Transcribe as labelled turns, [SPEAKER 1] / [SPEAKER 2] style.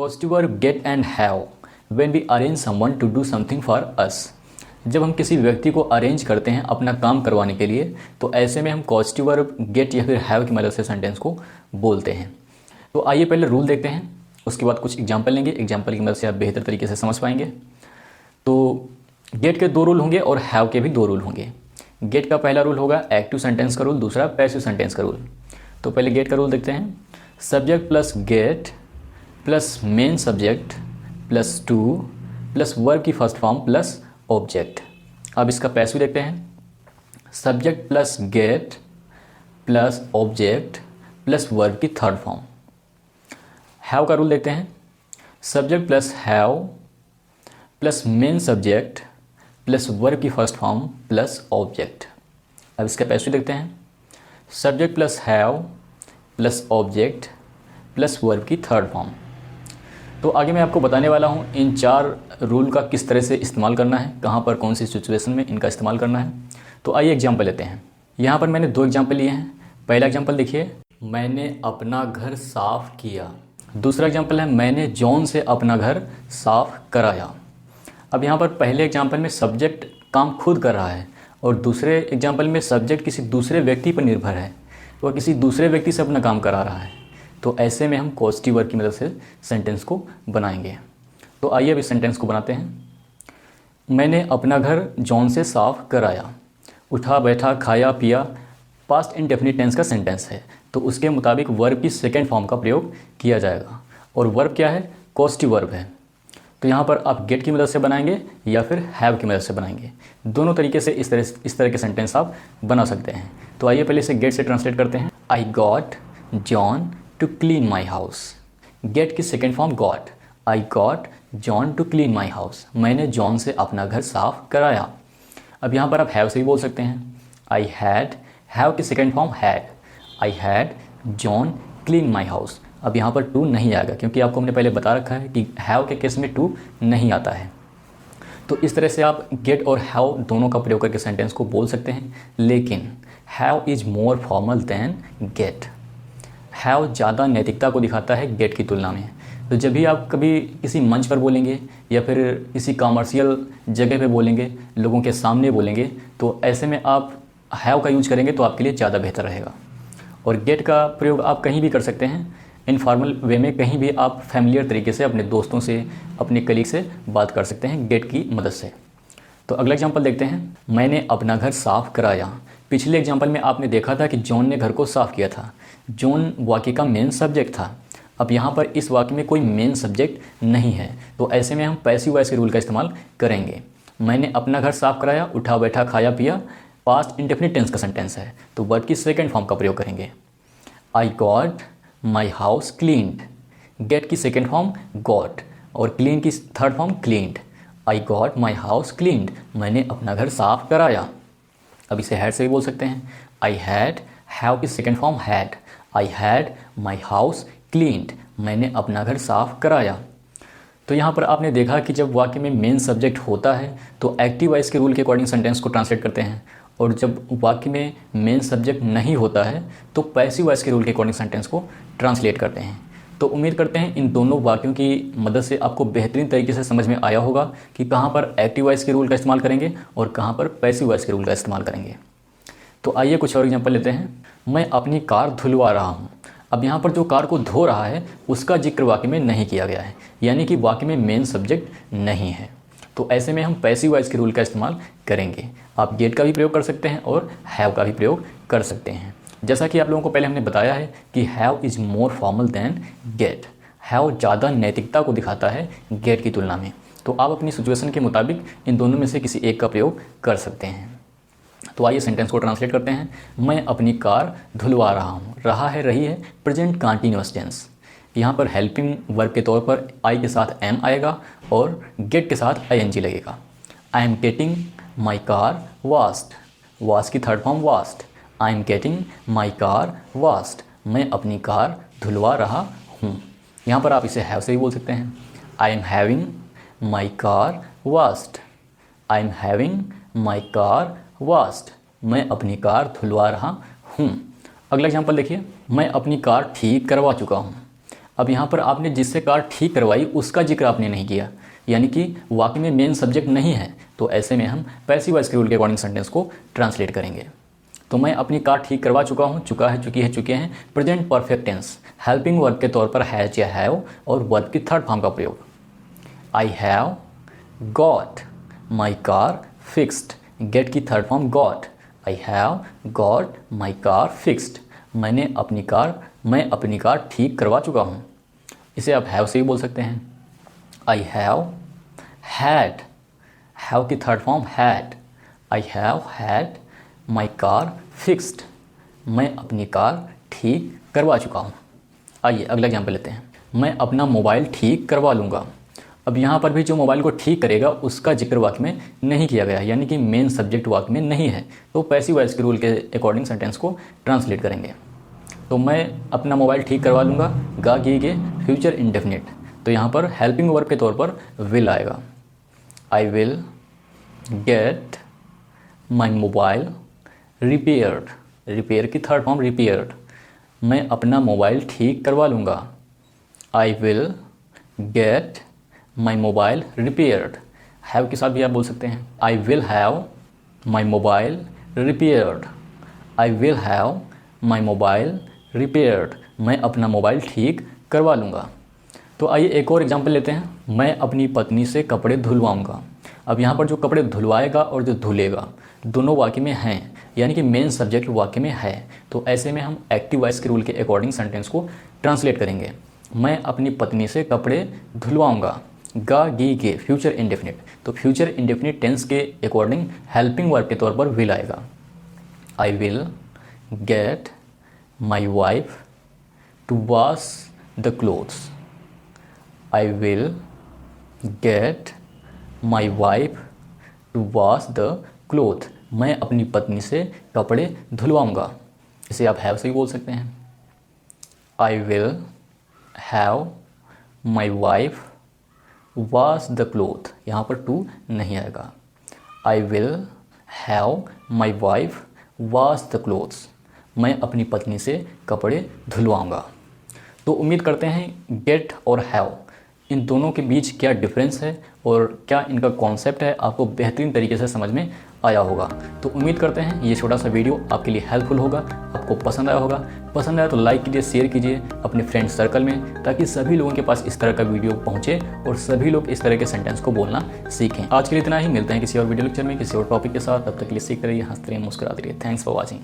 [SPEAKER 1] Positive verb get and have when we arrange someone to do something for us. जब हम किसी व्यक्ति को अरेंज करते हैं अपना काम करवाने के लिए, तो ऐसे में हम पॉजिटिव वर्ब गेट या फिर हैव की मदद से सेंटेंस को बोलते हैं। तो आइए पहले रूल देखते हैं, उसके बाद कुछ एग्जाम्पल लेंगे। एग्जाम्पल की मदद से आप बेहतर तरीके से समझ पाएंगे। तो गेट के 2 रूल होंगे और हैव के भी 2 रूल होंगे। गेट का पहला रूल होगा एक्टिव सेंटेंस का रूल, दूसरा पैसिव सेंटेंस का रूल। तो पहले गेट का रूल देखते हैं। Subject plus gate plus main subject plus two plus verb की फर्स्ट फॉर्म प्लस ऑब्जेक्ट। अब इसका पैसिव देखते हैं। Subject plus gate plus object plus verb की थर्ड फॉर्म। हैव का रूल देखते हैं। Subject plus have plus main subject plus verb की फर्स्ट फॉर्म प्लस ऑब्जेक्ट। अब इसका पैसिव देखते हैं। Subject plus have plus object plus verb की थर्ड फॉर्म। तो आगे मैं आपको बताने वाला हूँ इन 4 रूल का किस तरह से इस्तेमाल करना है, कहाँ पर कौन सी सिचुएशन में इनका इस्तेमाल करना है। तो आइए एग्जाम्पल लेते हैं। यहाँ पर मैंने 2 एग्जाम्पल लिए हैं। पहला एग्जाम्पल देखिए, मैंने अपना घर साफ किया। दूसरा एग्जाम्पल है, मैंने जॉन से अपना घर साफ कराया। अब यहाँ पर पहले एग्जाम्पल में सब्जेक्ट काम खुद कर रहा है और दूसरे एग्जाम्पल में सब्जेक्ट किसी दूसरे व्यक्ति पर निर्भर है, वह किसी दूसरे व्यक्ति से अपना काम करा रहा है। तो ऐसे में हम पॉजिटिव वर्ब की मदद से सेंटेंस को बनाएंगे। तो आइए अब इस सेंटेंस को बनाते हैं। मैंने अपना घर जॉन से साफ कराया। उठा बैठा खाया पिया पास्ट इंडेफिनिट टेंस का सेंटेंस है, तो उसके मुताबिक वर्ब की सेकेंड फॉर्म का प्रयोग किया जाएगा। और वर्ब क्या है? पॉजिटिव वर्ब है। तो यहाँ पर आप गेट की मदद से बनाएंगे या फिर हैव की मदद से बनाएंगे। दोनों तरीके से इस तरह के सेंटेंस आप बना सकते हैं। तो आइए पहले इसे गेट से ट्रांसलेट करते हैं। I got John to clean my house. Get की second form got. I got John to clean my house. मैंने जॉन से अपना घर साफ कराया। अब यहाँ पर आप हैव से भी बोल सकते हैं। आई हैड, हैव की second form had. I had John clean my house. अब यहाँ पर टू नहीं आएगा क्योंकि आपको हमने पहले बता रखा है कि हैव के केस में टू नहीं आता है। तो इस तरह से आप गेट और हैव दोनों का प्रयोग करके सेंटेंस को बोल सकते हैं, लेकिन have is more formal than get. Have ज़्यादा नैतिकता को दिखाता है गेट की तुलना में। तो जब भी आप कभी किसी मंच पर बोलेंगे या फिर किसी कॉमर्शियल जगह पे बोलेंगे, लोगों के सामने बोलेंगे, तो ऐसे में आप हैव का यूज करेंगे तो आपके लिए ज़्यादा बेहतर रहेगा। और गेट का प्रयोग आप कहीं भी कर सकते हैं, इनफॉर्मल वे में कहीं भी आप फैमिलियर तरीके से अपने दोस्तों से, अपने कलीग से बात कर सकते हैं गेट की मदद से। तो अगला एग्जांपल देखते हैं। मैंने अपना घर साफ कराया। पिछले एग्जांपल में आपने देखा था कि जॉन ने घर को साफ किया था। जॉन वाक्य का मेन सब्जेक्ट था। अब यहाँ पर इस वाक्य में कोई मेन सब्जेक्ट नहीं है, तो ऐसे में हम पैसिव वॉइस के रूल का इस्तेमाल करेंगे। मैंने अपना घर साफ कराया, उठा बैठा खाया पिया पास्ट इंडेफिनिट टेंस का सेंटेंस है, तो वर्ब की सेकेंड फॉर्म का प्रयोग करेंगे। I got my house cleaned. Get की सेकेंड फॉर्म गॉट और क्लीन की third form cleaned. I got my house cleaned. मैंने अपना घर साफ कराया। अब इसे हैड से भी बोल सकते हैं। आई हैड, हैव की second form had. I had my house cleaned. मैंने अपना घर साफ कराया। तो यहाँ पर आपने देखा कि जब वाक्य में मेन सब्जेक्ट होता है तो एक्टिव वॉइस के रूल के अकॉर्डिंग सेंटेंस को ट्रांसलेट करते हैं, और जब वाक्य में मेन सब्जेक्ट नहीं होता है तो पैसिव वॉइस के रूल के अकॉर्डिंग सेंटेंस को ट्रांसलेट करते हैं। तो उम्मीद करते हैं इन दोनों वाक्यों की मदद से आपको बेहतरीन तरीके से समझ में आया होगा कि कहाँ पर एक्टिव वॉइस के रूल का इस्तेमाल करेंगे और कहाँ पर पैसिव वॉइस के रूल का इस्तेमाल करेंगे। तो आइए कुछ और एग्जांपल लेते हैं। मैं अपनी कार धुलवा रहा हूँ। अब यहाँ पर जो कार को धो रहा है उसका जिक्र वाक्य में नहीं किया गया है, यानी कि वाक्य में मेन सब्जेक्ट नहीं है। तो ऐसे में हम पैसिव वॉइस के रूल का इस्तेमाल करेंगे। आप गेट का भी प्रयोग कर सकते हैं और हैव का भी प्रयोग कर सकते हैं। जैसा कि आप लोगों को पहले हमने बताया है कि have is more formal than get. Have ज़्यादा नैतिकता को दिखाता है गेट की तुलना में। तो आप अपनी सिचुएशन के मुताबिक इन दोनों में से किसी एक का प्रयोग कर सकते हैं। तो आइए सेंटेंस को ट्रांसलेट करते हैं। मैं अपनी कार धुलवा रहा हूँ। रहा है, रही है, प्रेजेंट कंटीन्यूअस टेंस। यहाँ पर हेल्पिंग वर्ब के तौर पर आई के साथ एम आएगा और गेट के साथ ING लगेगा। I am getting my car washed. Wash की third form washed. I am getting my car washed. मैं अपनी कार धुलवा रहा हूँ। यहाँ पर आप इसे हैव से भी बोल सकते हैं। I am having my car washed. I am having my car washed. मैं अपनी कार धुलवा रहा हूँ। अगला एग्जाम्पल देखिए। मैं अपनी कार ठीक करवा चुका हूँ। अब यहाँ पर आपने जिससे कार ठीक करवाई उसका जिक्र आपने नहीं किया, यानी कि वाक्य में मेन सब्जेक्ट नहीं है। तो ऐसे में हम पैसिव वॉइस के रूल के अकॉर्डिंग सेंटेंस को ट्रांसलेट करेंगे। तो मैं अपनी कार ठीक करवा चुका हूँ, चुका है, चुकी है, चुके हैं, present perfect tense helping verb के तौर पर हैज या हैव और वर्ब की थर्ड फॉर्म का प्रयोग। I have got my car fixed, get की third form got. I have got my car fixed, मैं अपनी कार ठीक करवा चुका हूँ। इसे आप हैव से ही बोल सकते हैं। आई हैव हैड, हैव की third form had. I have had my car fixed, मैं अपनी कार ठीक करवा चुका हूँ। आइए अगला एग्जाम्पल लेते हैं। मैं अपना मोबाइल ठीक करवा लूँगा। अब यहाँ पर भी जो मोबाइल को ठीक करेगा उसका जिक्र वाक्य में नहीं किया गया, यानी कि मेन सब्जेक्ट वाक्य में नहीं है। तो पैसिव वॉइस के रूल के अकॉर्डिंग सेंटेंस को ट्रांसलेट करेंगे। तो मैं अपना मोबाइल ठीक करवा लूँगा, गा गी गे फ्यूचर इंडेफिनिट। तो यहाँ पर हेल्पिंग वर्ब के तौर पर विल आएगा। I will get my mobile repaired, repair की थर्ड फॉर्म रिपेयर्ड, मैं अपना मोबाइल ठीक करवा लूँगा। आई will get my mobile repaired, have के साथ भी आप बोल सकते हैं। I will have my mobile repaired, I will have my mobile repaired, मैं अपना मोबाइल ठीक करवा लूँगा। तो आइए एक और एग्जांपल लेते हैं। मैं अपनी पत्नी से कपड़े धुलवाऊँगा। अब यहाँ पर जो कपड़े धुलवाएगा और जो धुलेगा दोनों वाक्य में हैं, यानी कि मेन सब्जेक्ट वाक्य में है। तो ऐसे में हम एक्टिव वॉइस के रूल के अकॉर्डिंग सेंटेंस को ट्रांसलेट करेंगे। मैं अपनी पत्नी से कपड़े धुलवाऊँगा, गा गी गे फ्यूचर इंडेफिनिट। तो फ्यूचर इंडेफिनिट टेंस के अकॉर्डिंग हेल्पिंग वर्ब के तौर पर विल आएगा। I will get my wife to wash the clothes, I will get my wife to wash the cloth, मैं अपनी पत्नी से कपड़े धुलवाऊँगा। इसे आप हैव से ही बोल सकते हैं। I will have my wife wash the cloth, यहाँ पर टू नहीं आएगा। I will have my wife wash the clothes, मैं अपनी पत्नी से कपड़े धुलवाऊँगा। तो उम्मीद करते हैं गेट और हैव इन दोनों के बीच क्या डिफरेंस है और क्या इनका कॉन्सेप्ट है आपको बेहतरीन तरीके से समझ में आया होगा। तो उम्मीद करते हैं ये छोटा सा वीडियो आपके लिए हेल्पफुल होगा, आपको पसंद आया होगा। पसंद आया तो लाइक कीजिए, शेयर कीजिए अपने फ्रेंड सर्कल में, ताकि सभी लोगों के पास इस तरह का वीडियो पहुंचे और सभी लोग इस तरह के सेंटेंस को बोलना सीखें। आज के लिए इतना ही, मिलते हैं किसी और वीडियो लेक्चर में किसी और टॉपिक के साथ। तब तक के लिए सीखते रहिए, हंसते रहिए, मुस्कुराते रहिए। Thanks for watching.